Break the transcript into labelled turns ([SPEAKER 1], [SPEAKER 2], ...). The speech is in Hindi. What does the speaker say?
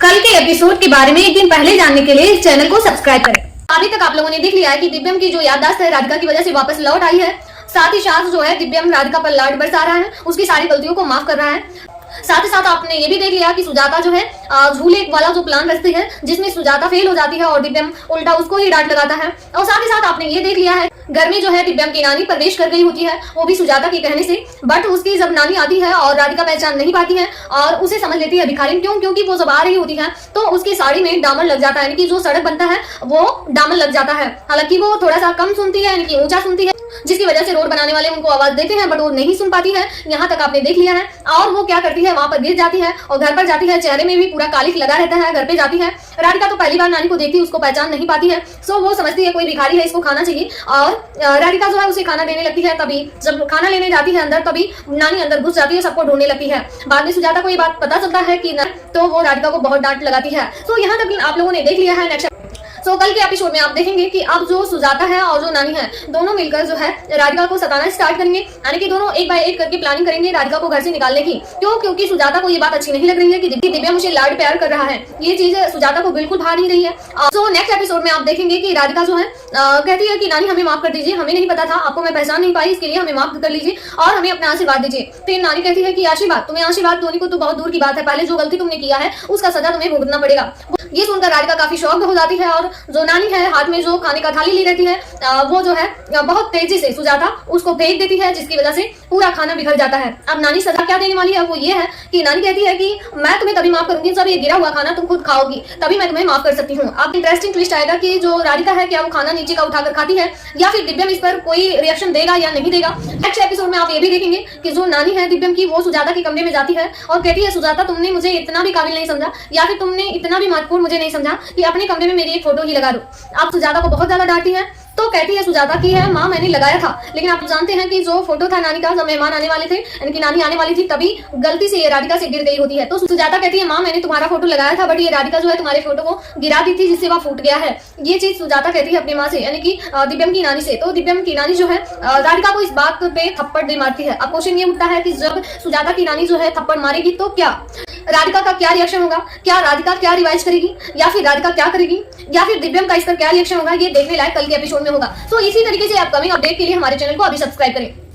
[SPEAKER 1] कल के एपिसोड के बारे में एक दिन पहले जानने के लिए इस चैनल को सब्सक्राइब करें। अभी तक आप लोगों ने देख लिया है कि दिव्यम की जो याददाश्त है राधिका की वजह से वापस लौट आई है। साथ ही साथ जो है दिव्यम राधिका पर लाड बरसा रहा है, उसकी सारी गलतियों को माफ कर रहा है। साथ ही साथ आपने ये भी देख लिया कि सुजाता जो है झूले वाला जो प्लान रचती है, जिसमें सुजाता फेल हो जाती है और दिव्यम उल्टा उसको ही डांट लगाता है। और साथ ही साथ आपने ये देख लिया है घर में जो है दिव्यम की नानी प्रवेश कर गई होती है, वो भी सुजाता के कहने से। बट उसकी जब नानी आती है और राधिका पहचान नहीं पाती है और उसे समझ लेती है भिखारी। क्योंकि वो जब आ रही होती है तो उसकी साड़ी में दामन लग जाता है, यानी कि जो सड़क बनता है वो दामन लग जाता है। हालांकि वो थोड़ा सा कम सुनती है, यानी कि ऊंचा सुनती है, जिसकी वजह से रोड बनाने वाले उनको आवाज देते हैं, बट वो नहीं सुन पाती है। यहाँ तक आपने देख लिया है। और वो क्या करती है, वहां पर गिर जाती है और घर पर जाती है, चेहरे में भी पूरा कालिख लगा रहता है। घर पे जाती है, राधिका तो पहली बार नानी को देखती है, उसको पहचान नहीं पाती है। सो वो समझती है कोई भिखारी है, इसको खाना चाहिए, और राधिका जो है उसे खाना देने लगती है। तभी जब खाना लेने जाती है अंदर, तभी नानी अंदर घुस जाती है, सबको ढूंढने लगती है। बाद में सुजाता को ये बात पता चलता है कि तो वो राधिका को बहुत डांट लगाती है। सो यहाँ तक आप लोगों ने देख लिया है। नेक्स्ट कल के एपिसोड में आप देखेंगे कि अब जो सुजाता है और जो नानी है दोनों मिलकर जो है राधिका को सताना स्टार्ट करेंगे, यानी कि दोनों एक बाय एक करके प्लानिंग करेंगे राधिका को घर से निकालने की। क्योंकि सुजाता को ये बात अच्छी नहीं लग रही है कि दिव्या मुझे लाड प्यार कर रहा है। ये चीज सुजाता को बिल्कुल भा नहीं रही है। सो नेक्स्ट एपिसोड में आप देखेंगे कि राधिका जो है कहती है कि नानी हमें माफ कर दीजिए, हमें नहीं पता था, आपको मैं पहचान नहीं पाई, इसके लिए हमें माफ कर लीजिए और हमें अपना आशीर्वाद दीजिए। तो नानी कहती है कि आशीर्वाद, तुम्हें आशीर्वाद देने को तो बहुत दूर की बात है, पहले जो गलती तुमने किया है उसका सजा तुम्हें भुगतना पड़ेगा। ये सुनकर राधिका काफी शॉक्ड हो जाती है और जो नानी है हाथ में जो खाने का थाली ली रहती है वो जो है बहुत तेजी से सुजाता उसको फेंक देती है, जिसकी वजह से पूरा खाना बिखर जाता है। अब नानी सजा क्या देने वाली है वो ये है कि नानी कहती है कि मैं तुम्हें तभी माफ करूंगी जब ये गिरा हुआ खाना तुम खुद खाओगी, तभी मैं तुम्हें माफ कर सकती हूँ। अब इंटरेस्टिंग ट्विस्ट आएगा कि जो राधिका है क्या वो खाना नीचे का उठाकर खाती है या फिर दिव्यम इस पर कोई रिएक्शन देगा या नहीं देगा। नेक्स्ट एपिसोड में आप ये भी देखेंगे कि जो नानी है दिव्यम की वो सुजाता के कमरे में जाती है और कहती है सुजाता तुमने मुझे इतना भी काबिल नहीं समझा या फिर तुमने इतना भी महत्वपूर्ण मुझे नहीं समझा कि अपने कमरे में मेरी एक फोटो ही लगा दो। आप सुजाता को बहुत ज्यादा डांटती है तो कहती है सुजाता की है माँ मैंने लगाया था, लेकिन आप जानते हैं कि जो फोटो था नानी का जब मेहमान आने वाले थे, यानी कि नानी आने वाली थी, तभी गलती से ये राधिका से गिर गई होती है। तो सुजाता कहती है माँ मैंने तुम्हारा फोटो लगाया था, बट ये राधिका जो है तुम्हारे फोटो को गिरा दी थी जिससे वह फूट गया है। ये चीज सुजाता कहती है अपनी माँ से, यानी कि दिव्यम की नानी से। तो दिव्यम की नानी जो है राधिका को इस बात पे थप्पड़ दे मारती है। अब क्वेश्चन ये उठता है कि जब सुजाता की नानी जो है थप्पड़ मारेगी तो क्या राधिका का क्या रिएक्शन होगा, क्या राधिका क्या रिवाइज करेगी या फिर राधिका क्या करेगी या फिर दिव्यम का इस पर क्या रिएक्शन होगा, ये देखने लायक कल के एपिसोड में होगा। सो इसी तरीके से अपकमिंग अपडेट के लिए हमारे चैनल को अभी सब्सक्राइब करें।